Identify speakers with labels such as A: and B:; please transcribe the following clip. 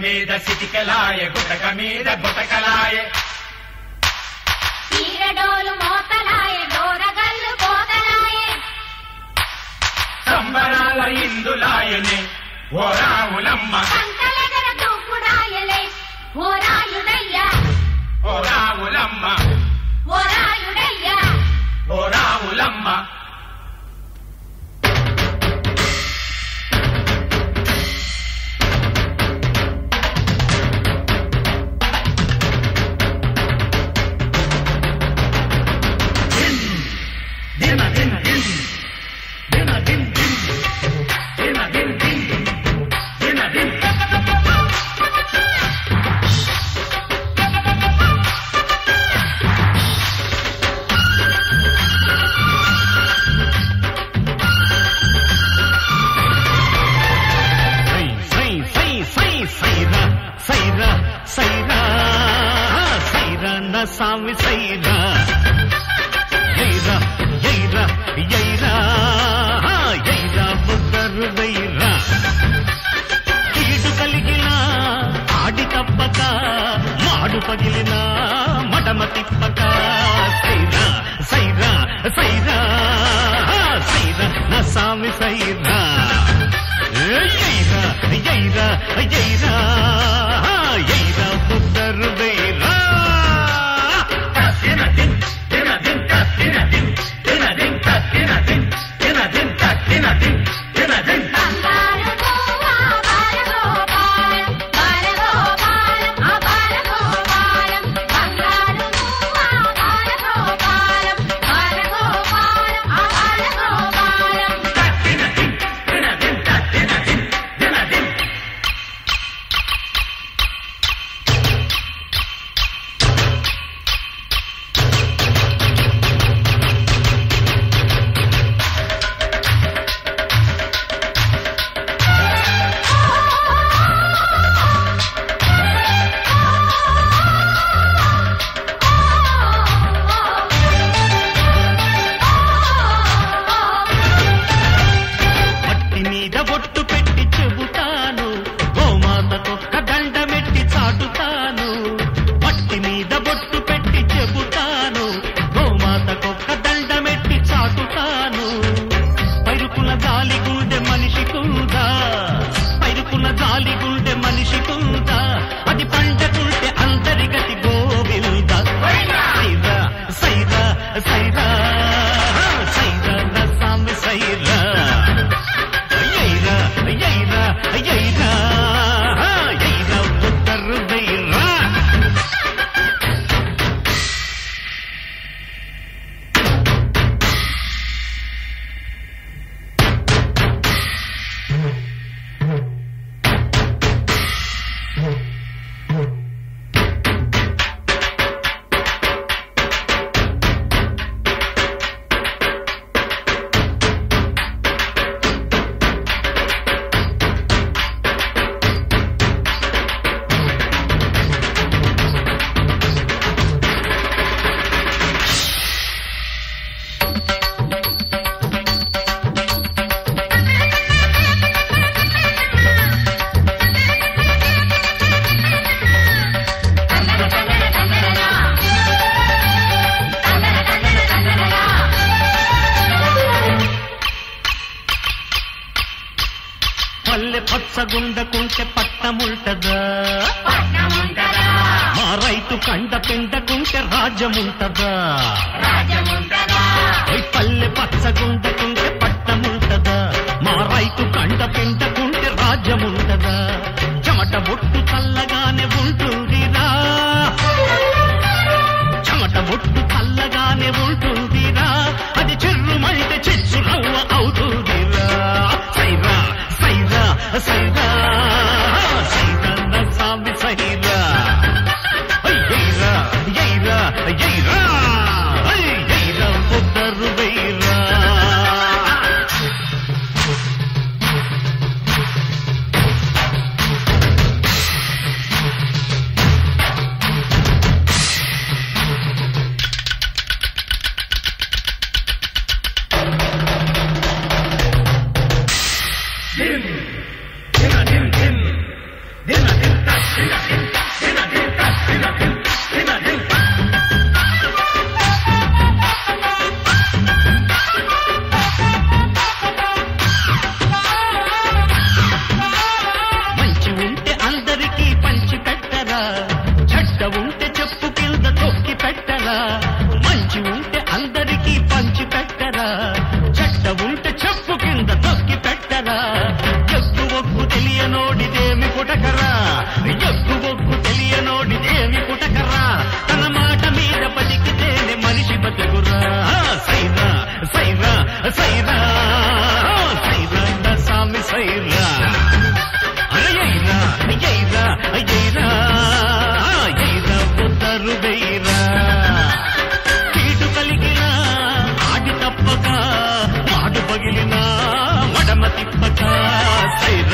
A: మీద సిటికలాయ గుటక మీద గుటకలాయ
B: తీరడోలు మోతలాయ డోరగల్లు కోతలాయ
A: సంబరాల ఇందులాయనే ఓ రావులమ్మ
B: సంకలగర తూపుడాయలే ఓ రాయుడయ్యా
A: ఓ రావులమ్మ
B: ఓ రాయుడయ్యా
A: ఓ రావులమ్మ
C: సామి సైరా ఎయిరా ఎయిరా ఎయిరా ఎయిరా బుద్ధరు వైరా కీడు కలిగిన ఆడి తప్పక మాడు పగిలిన మడమ తిప్పక సైరా సైరా సైరా సైరా నా సామి సైరా ఎయిరా ఎయిరా ఎయిరా ఎయిరా బుద్ధరు వైరా పచ్చగుండకుంటే పట్టముంటదా మా రైతు కండ పిండకుంటే రాజ్యముంటదా పల్లె పచ్చగుండకుంటే పట్టముంటదా మా రైతు కండ పిండకుంటే రాజ్యముంటదా చెమట బొట్టు చల్లగానే ఉంటుందిరా చెమట బొట్టు చల్లగానే ఉంటుందిరా అది చెర్రుమంటే చిచ్చు రవ్వ అవుతుందిరా సైరా సైరా సైరా సైరా నా సామి Sye Raa ఎయిరా ఎయిరా ఎయిరా ఎయిరా బుద్ధరు Wyra
A: din din din din din din
C: కింద తొక్కి పెట్టరా ఎగ్గు ఒగ్గు తెలియనోడిదేమి పుటకరా ఎగ్గు ఒగ్గు తెలియనోడిదేమి పుటకరా తన మాట మీద పలికితేనే మనిషి బతుకురా సైరా సైరా సైరా సైరా సామి సైరా అయ్యైరా అయ్యైరా అయ్యైరా అయ్యైరా పొద్దరు వెయ్యరా కీటు కలిగినా ఆడి తప్పక మాడు పగిలినా మడమ తిప్పక సైరా